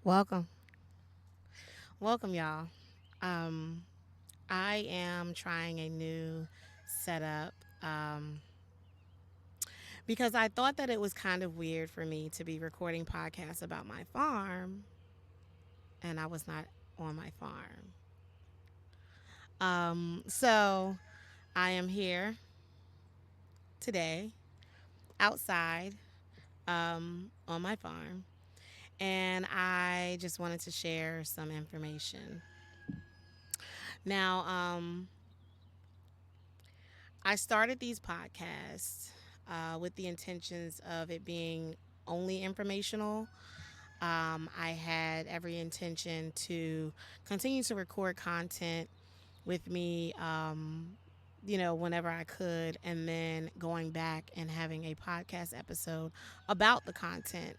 Welcome. Welcome, y'all. Um, I am trying a new setup because I thought that it was kind of weird for me to be recording podcasts about my farm and I was not on my farm. So I am here today outside on my farm and I just wanted to share some information. Now, I started these podcasts with the intentions of it being only informational. I had every intention to continue to record content with me, whenever I could, and then going back and having a podcast episode about the content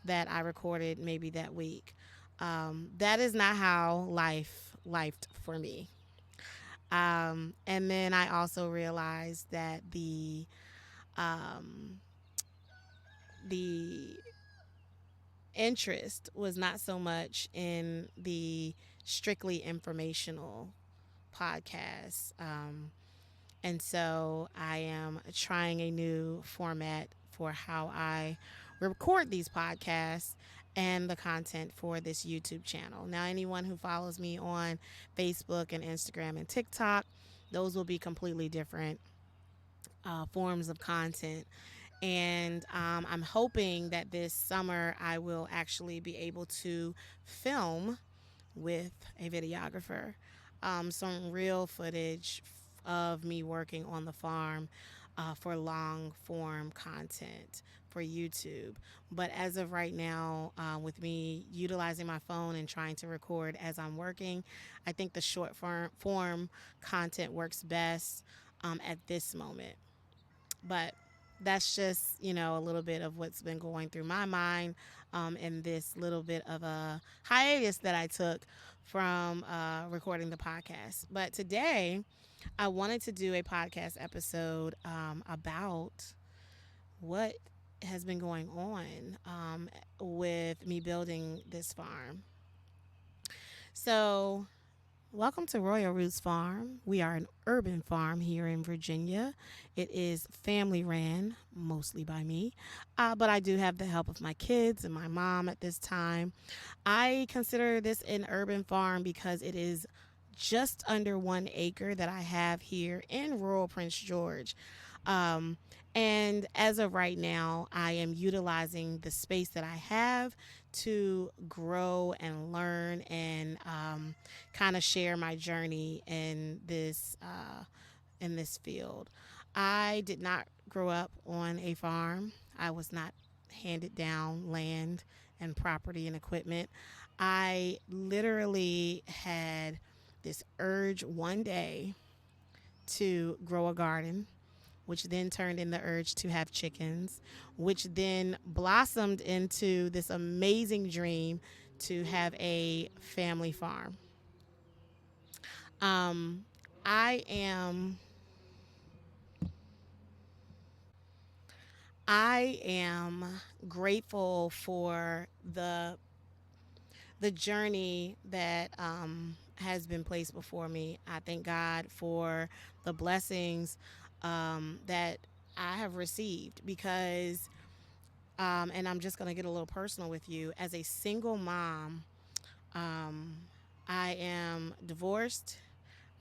that I recorded maybe that week. That is not how life lifed for me. And then I also realized that the interest was not so much in the strictly informational podcast. And so I am trying a new format for how I record these podcasts and the content for this YouTube channel. Now, anyone who follows me on Facebook and Instagram and TikTok, those will be completely different forms of content. And I'm hoping that this summer I will actually be able to film with a videographer some real footage of me working on the farm for long form content for YouTube. But as of right now, with me utilizing my phone and trying to record as I'm working, I think the short form content works best at this moment. But that's just, a little bit of what's been going through my mind in this little bit of a hiatus that I took from recording the podcast. But today, I wanted to do a podcast episode about what has been going on with me building this farm. So, welcome to Royal Roots Farm. We are an urban farm here in Virginia. It is family ran, mostly by me, but I do have the help of my kids and my mom at this time. I consider this an urban farm because it is just under 1 acre that I have here in rural Prince George. Um, and as of right now, I am utilizing the space that I have to grow and learn and kind of share my journey in this field. I did not grow up on a farm. I was not handed down land and property and equipment. I literally had this urge one day to grow a garden, which then turned in the urge to have chickens, which then blossomed into this amazing dream to have a family farm. Um, I am I am grateful for the journey that has been placed before me. I thank God for the blessings that I have received because, and I'm just going to get a little personal with you. As a single mom, um, I am divorced.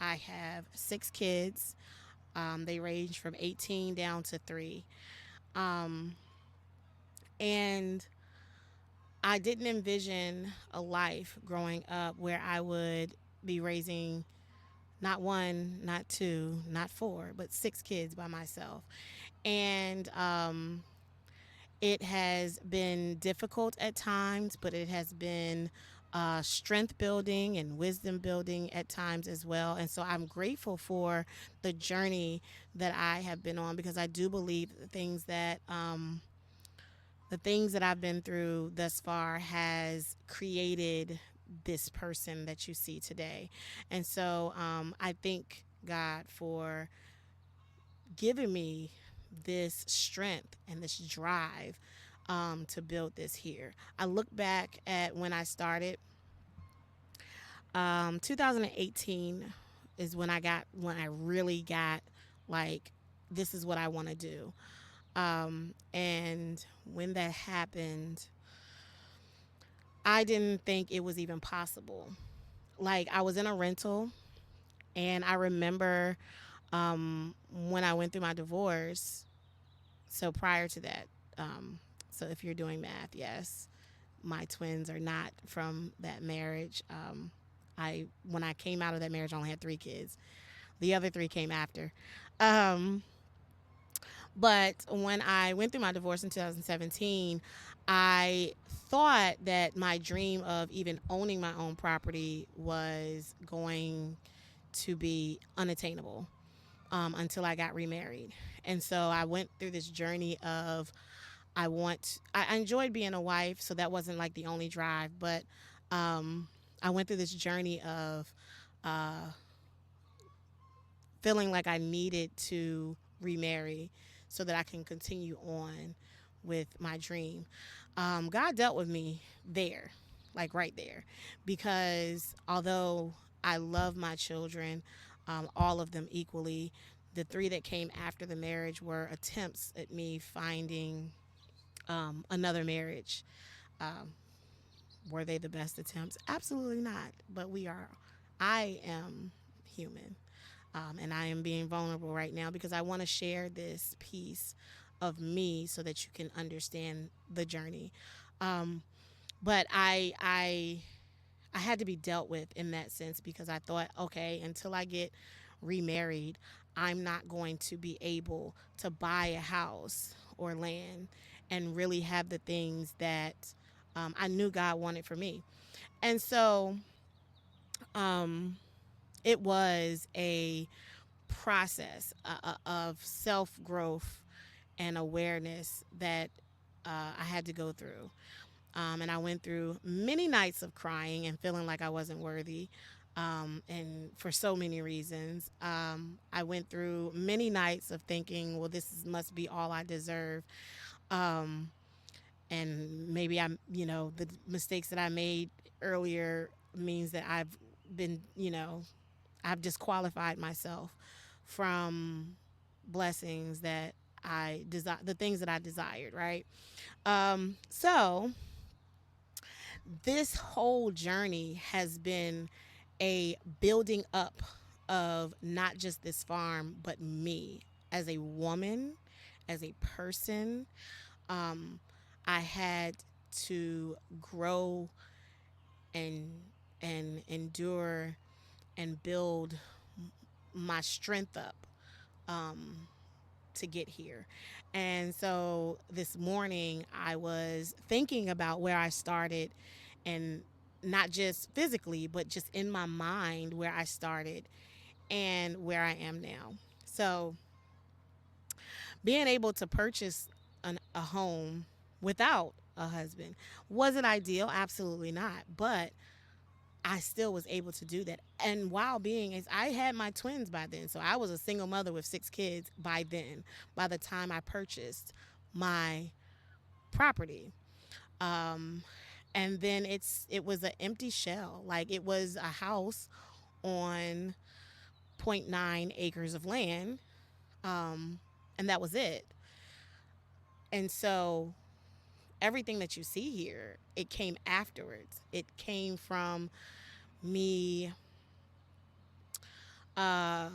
I have 6 kids. They range from 18 down to 3. Um, and I didn't envision a life growing up where I would be raising not one, not two, not four, but 6 kids by myself. And it has been difficult at times, but it has been strength building and wisdom building at times as well. And so I'm grateful for the journey that I have been on because I do believe the things that I've been through thus far has created this person that you see today. And so I thank God for giving me this strength and this drive to build this here. I look back at when I started. 2018 is when I really got like, this is what I want to do. And when that happened, I didn't think it was even possible. Like, I was in a rental, and I remember when I went through my divorce. So prior to that, um, so if you're doing math, yes, my twins are not from that marriage. I When I came out of that marriage, I only had 3 kids. The other 3 came after. Um, but when I went through my divorce in 2017, I thought that my dream of even owning my own property was going to be unattainable until I got remarried. And so I went through this journey of, I enjoyed being a wife, so that wasn't like the only drive, but um, I went through this journey of uh, feeling like I needed to remarry so that I can continue on with my dream. God dealt with me there, like right there, because although I love my children, all of them equally, the 3 that came after the marriage were attempts at me finding another marriage. Um, were they the best attempts? Absolutely not. But I am human. And I am being vulnerable right now because I want to share this piece of me so that you can understand the journey. Um, but I had to be dealt with in that sense because I thought, okay, until I get remarried, I'm not going to be able to buy a house or land and really have the things that I knew God wanted for me. And so um, it was a process of self growth and awareness that I had to go through. And I went through many nights of crying and feeling like I wasn't worthy. And for so many reasons, I went through many nights of thinking, well, must be all I deserve. Um, and maybe the mistakes that I made earlier means that been, I've disqualified myself from blessings that I desire, the things that I desired, right? So this whole journey has been a building up of not just this farm, but me as a woman, as a person. Um, I had to grow and endure and build my strength up um, to get here. And so this morning I was thinking about where I started, and not just physically, but just in my mind where I started and where I am now. So being able to purchase a home without a husband, was it ideal? Absolutely not. But I still was able to do that. And while being, as I had my twins by then, so I was a single mother with 6 kids by then, by the time I purchased my property. Um, and then it was an empty shell. Like, it was a house on point 0.9 acres of land. Um, and that was it. And so everything that you see here, it came afterwards. It came from me uh,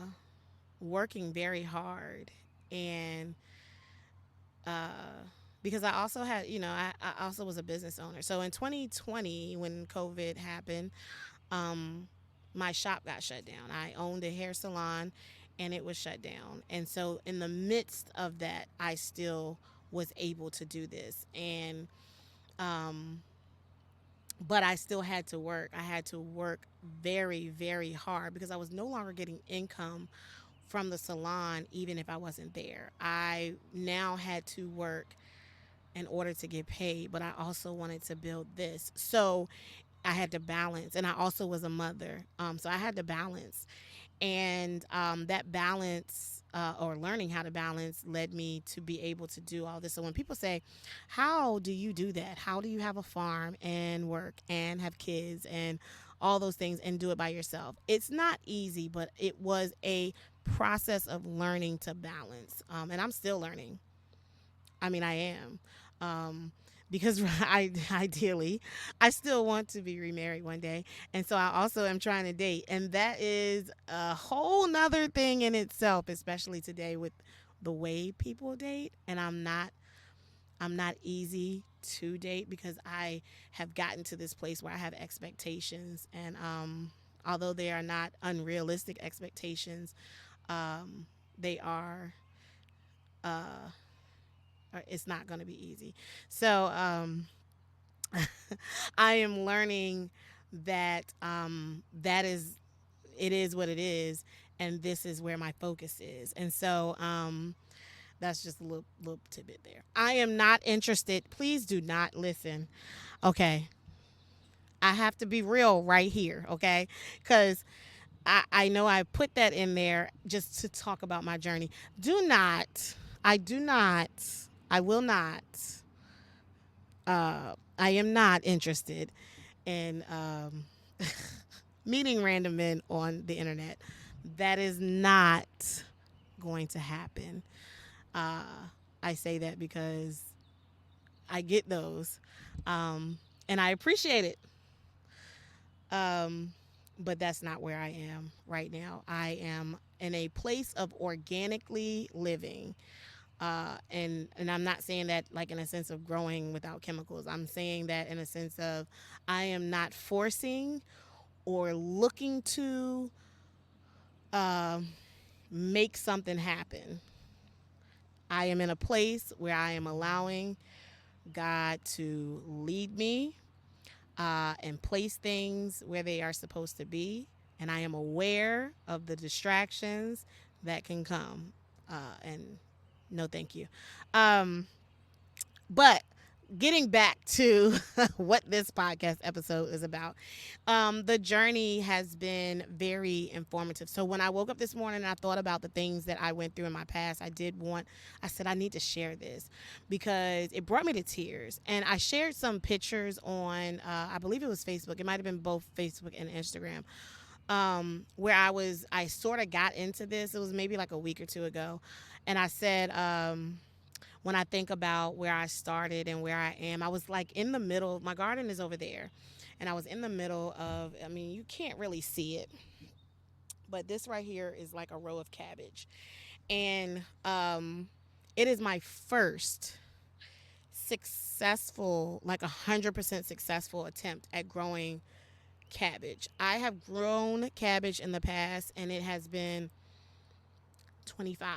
working very hard, and uh, because I also had, I also was a business owner. So in 2020, when COVID happened, um, my shop got shut down. I owned a hair salon, and it was shut down. And so in the midst of that, I still was able to do this. And um, but I still had to work. I had to work very, very hard because I was no longer getting income from the salon, even if I wasn't there. I now had to work in order to get paid, but I also wanted to build this. So I had to balance, and I also was a mother. So I had to balance. And that balance or learning how to balance led me to be able to do all this. So when people say, how do you do that? How do you have a farm and work and have kids and all those things and do it by yourself? It's not easy, but it was a process of learning to balance. And I'm still learning. I mean, I am. Because ideally, I still want to be remarried one day. And so I also am trying to date. And that is a whole nother thing in itself, especially today with the way people date. And I'm not easy to date because I have gotten to this place where I have expectations. And although they are not unrealistic expectations, they are it's not going to be easy. So I am learning that that is it is what it is, and this is where my focus is. And so that's just a little tidbit there. I am not interested. Please do not listen. Okay, I have to be real right here. Okay, because I know I put that in there just to talk about my journey. Do not. I do not. I will not. I am not interested in meeting random men on the internet. That is not going to happen. Uh, I say that because I get those, and I appreciate it. Um, but that's not where I am right now. I am in a place of organically living. And I'm not saying that like in a sense of growing without chemicals. I'm saying that in a sense of I am not forcing or looking to um make something happen. I am in a place where I am allowing God to lead me and place things where they are supposed to be. And I am aware of the distractions that can come. And no, thank you. Um, But getting back to what this podcast episode is about, the journey has been very informative. So when I woke up this morning and I thought about the things that I went through in my past, I said, I need to share this because it brought me to tears. And I shared some pictures on, I believe it was Facebook. It might have been both Facebook and Instagram. Where I sort of got into this. It was maybe like a week or two ago. And I said, when I think about where I started and where I am, I was like in the middle. My garden is over there. And I was in the middle of, I mean, you can't really see it, but this right here is like a row of cabbage. And it is my first successful, like 100% successful attempt at growing cabbage. I have grown cabbage in the past and it has been 25,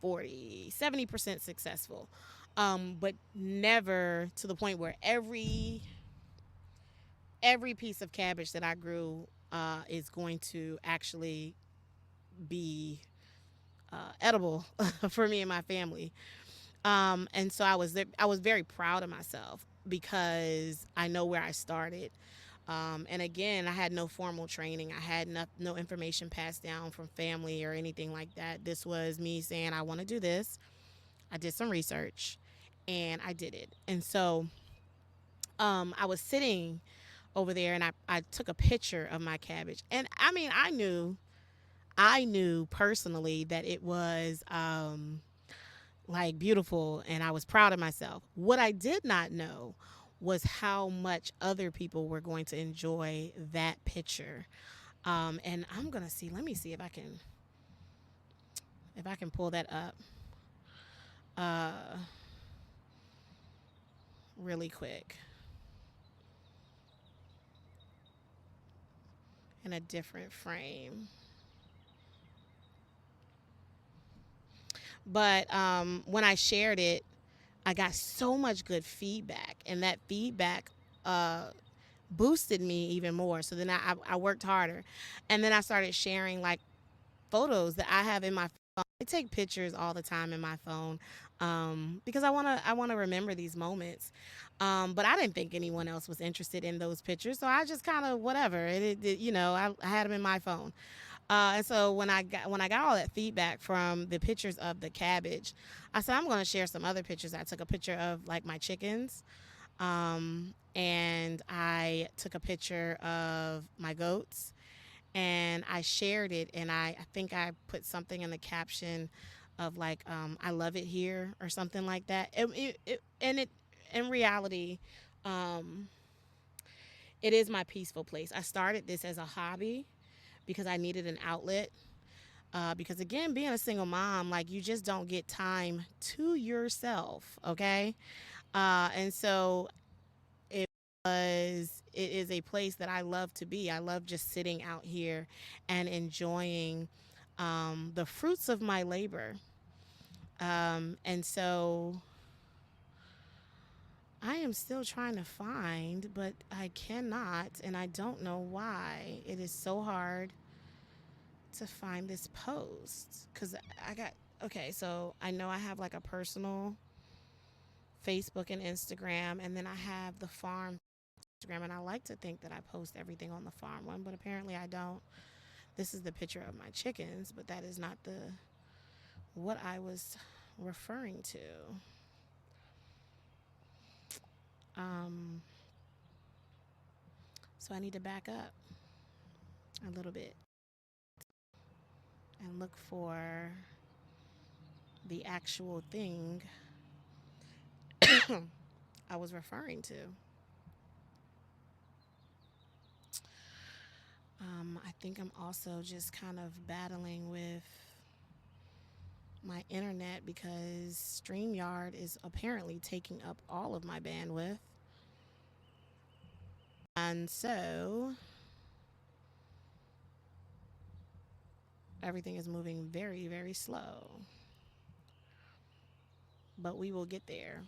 40, 70% successful. But never to the point where every piece of cabbage that I grew is going to actually be edible for me and my family. And so I was very proud of myself because I know where I started. And again, I had no formal training. I had no information passed down from family or anything like that. This was me saying, I want to do this. I did some research and I did it. And so I was sitting over there and I took a picture of my cabbage. And I mean, I knew personally that it was like beautiful and I was proud of myself. What I did not know was how much other people were going to enjoy that picture. And I'm gonna see. Let me see if I can pull that up uh, really quick in a different frame. But when I shared it, I got so much good feedback, and that feedback uh, boosted me even more. So then I worked harder, and then I started sharing like photos that I have in my phone. I take pictures all the time in my phone because I wanna remember these moments. But I didn't think anyone else was interested in those pictures, so I just kind of whatever. I had them in my phone. And so when I got all that feedback from the pictures of the cabbage, I said I'm going to share some other pictures. I took a picture of like my chickens, and I took a picture of my goats, and I shared it. And I think I put something in the caption of like, I love it here or something like that. And it in reality, um, it is my peaceful place. I started this as a hobby because I needed an outlet. Because again, being a single mom, like you just don't get time to yourself, okay? And so it is a place that I love to be. I love just sitting out here and enjoying the fruits of my labor. And so I am still trying to find, but I cannot, and I don't know why. It is so hard to find this post because I got okay. So I know I have like a personal Facebook and Instagram, and then I have the farm Instagram, and I like to think that I post everything on the farm one, but apparently I don't. This is the picture of my chickens, but that is not the what I was referring to. Um, so I need to back up a little bit and look for the actual thing I was referring to. I think I'm also just kind of battling with my internet because StreamYard is apparently taking up all of my bandwidth. And so everything is moving very, very slow. But we will get there.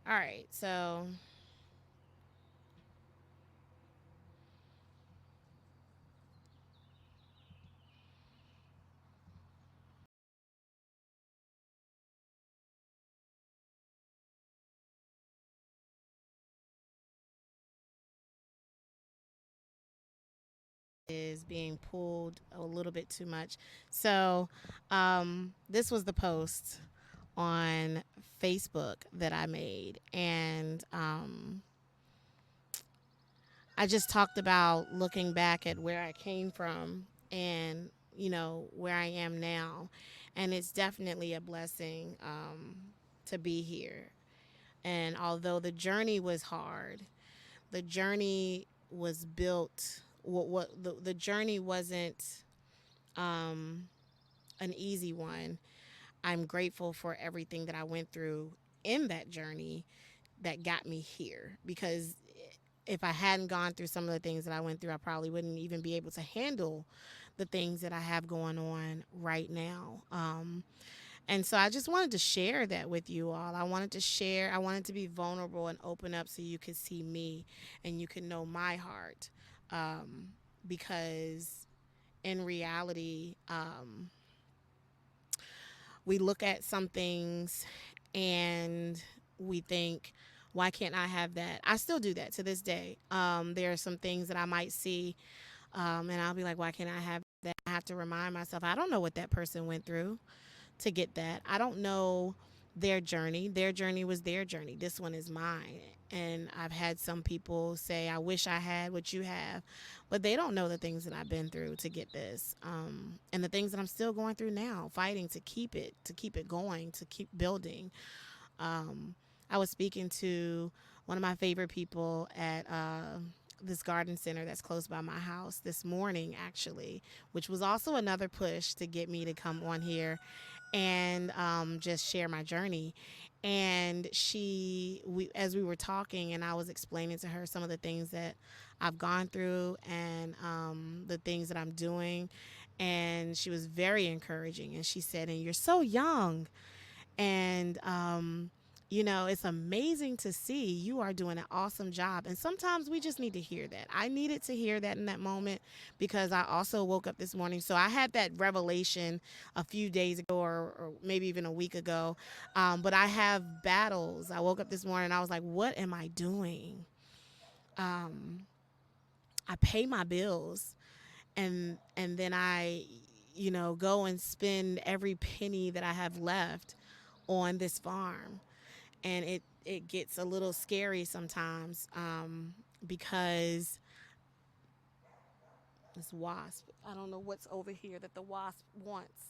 All right. So is being pulled a little bit too much. So this was the post on Facebook that I made. And I just talked about looking back at where I came from and, where I am now. And it's definitely a blessing to be here. And although the journey was hard, the journey was built, the journey wasn't um, an easy one. I'm grateful for everything that I went through in that journey that got me here because if I hadn't gone through some of the things that I went through, I probably wouldn't even be able to handle the things that I have going on right now. And so I just wanted to share that with you all. I wanted to be vulnerable and open up so you could see me and you could know my heart. Um, because in reality, we look at some things and we think, why can't I have that? I still do that to this day. There are some things that I might see, and I'll be like, why can't I have that? I have to remind myself, I don't know what that person went through to get that. I don't know their journey. Their journey was their journey. This one is mine. And I've had some people say, I wish I had what you have, but they don't know the things that I've been through to get this. And the things that I'm still going through now, fighting to keep it going, to keep building. I was speaking to one of my favorite people at this garden center that's close by my house this morning, actually, which was also another push to get me to come on here and just share my journey. And as we were talking, and I was explaining to her some of the things that I've gone through and the things that I'm doing, and she was very encouraging. And she said, "And you're so young." And it's amazing to see you are doing an awesome job. And sometimes we just need to hear that. I needed to hear that in that moment because I also woke up this morning. So I had that revelation a few days ago or maybe even a week ago. But I have battles. I woke up this morning and I was like, what am I doing? I pay my bills and then I, go and spend every penny that I have left on this farm. And it gets a little scary sometimes, because this wasp, I don't know what's over here that the wasp wants.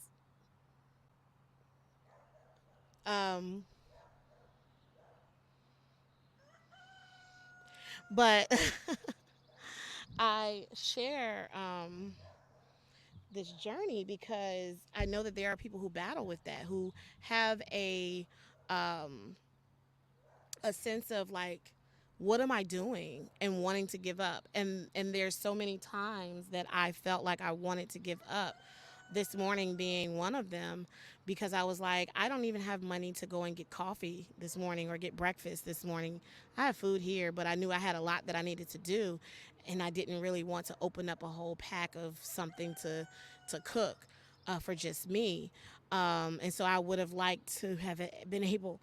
Um, but I share this journey because I know that there are people who battle with that, who have um, a sense of like, what am I doing, and wanting to give up. And there's so many times that I felt like I wanted to give up, this morning being one of them, because I was like, I don't even have money to go and get coffee this morning or get breakfast this morning. I have food here, but I knew I had a lot that I needed to do, and I didn't really want to open up a whole pack of something to cook, for just me. And so I would have liked to have been able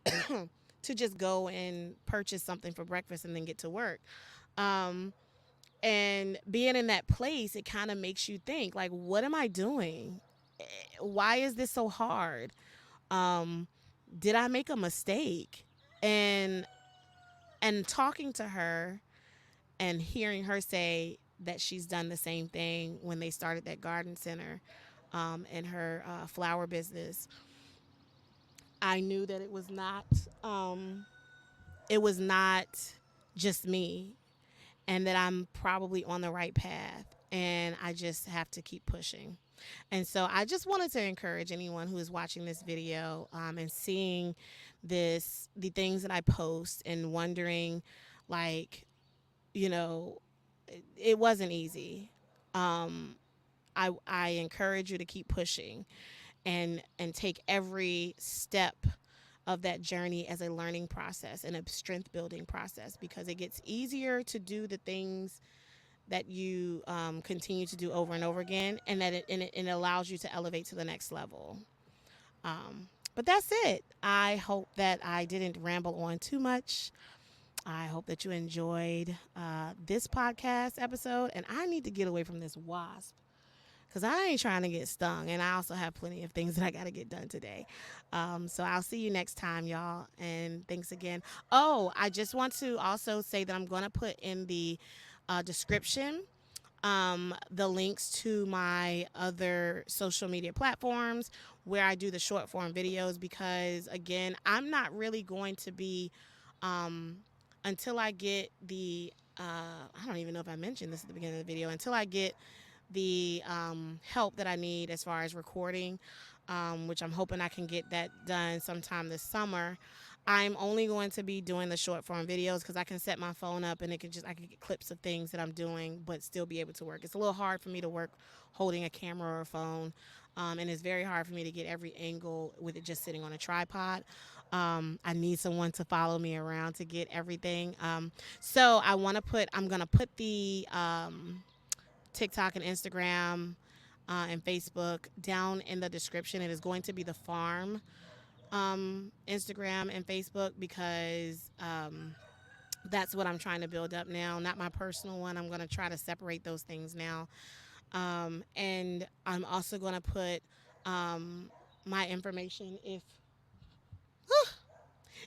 to just go and purchase something for breakfast and then get to work. Um, and being in that place, it kind of makes you think, like, what am I doing? Why is this so hard? Um, did I make a mistake? And talking to her and hearing her say that she's done the same thing when they started that garden center, in her flower business, I knew that um, it was not just me, and that I'm probably on the right path, and I just have to keep pushing. And so I just wanted to encourage anyone who is watching this video, and seeing the things that I post and wondering, like, you know, it wasn't easy. Um, I encourage you to keep pushing, and take every step of that journey as a learning process and a strength building process, because it gets easier to do the things that you, continue to do over and over again, and that it allows you to elevate to the next level. But that's it. I hope that I didn't ramble on too much. I hope that you enjoyed this podcast episode, and I need to get away from this wasp because I ain't trying to get stung, and I also have plenty of things that I got to get done today. So I'll see you next time, y'all, and thanks again. Oh, I just want to also say that I'm going to put in the description, the links to my other social media platforms where I do the short form videos, because again, I'm not really going to be, um, until I get I don't even know if I mentioned this at the beginning of the video, until I get the help that I need as far as recording, which I'm hoping I can get that done sometime this summer. I'm only going to be doing the short form videos because I can set my phone up and I can get clips of things that I'm doing, but still be able to work. It's a little hard for me to work holding a camera or a phone, and it's very hard for me to get every angle with it just sitting on a tripod. I need someone to follow me around to get everything. So I'm gonna put the TikTok and Instagram, and Facebook down in the description. It is going to be the farm, Instagram and Facebook, because that's what I'm trying to build up now, not my personal one. I'm going to try to separate those things now. And I'm also going to put my information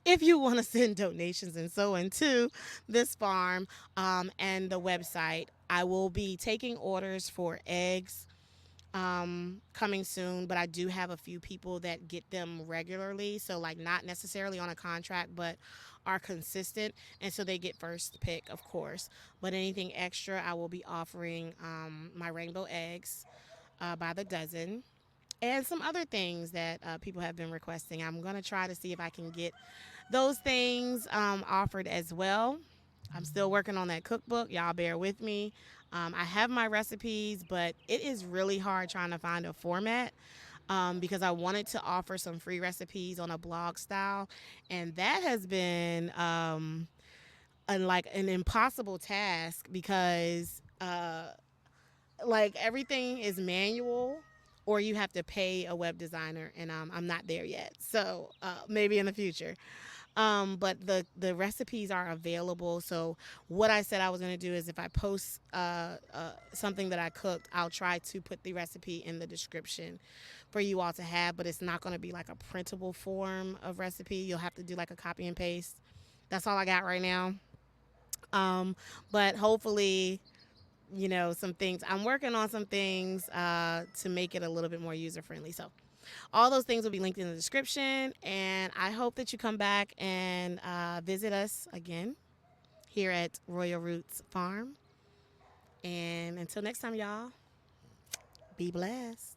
if you want to send donations and so into this farm, and the website. I will be taking orders for eggs, coming soon, but I do have a few people that get them regularly. So, like, not necessarily on a contract, but are consistent. And so they get first pick, of course. But anything extra, I will be offering my rainbow eggs by the dozen. And some other things that people have been requesting. I'm going to try to see if I can get those things offered as well. I'm still working on that cookbook. Y'all bear with me. I have my recipes, but it is really hard trying to find a format, because I wanted to offer some free recipes on a blog style, and that has been like an impossible task because like everything is manual, or you have to pay a web designer, and I'm not there yet. So maybe in the future. But the recipes are available. So what I said I was gonna do is if I post something that I cooked, I'll try to put the recipe in the description for you all to have. But it's not gonna be like a printable form of recipe. You'll have to do like a copy and paste. That's all I got right now. Um, but hopefully, some things. I'm working on some things to make it a little bit more user friendly. So all those things will be linked in the description. And I hope that you come back and visit us again here at Royal Roots Farm. And until next time, y'all, be blessed.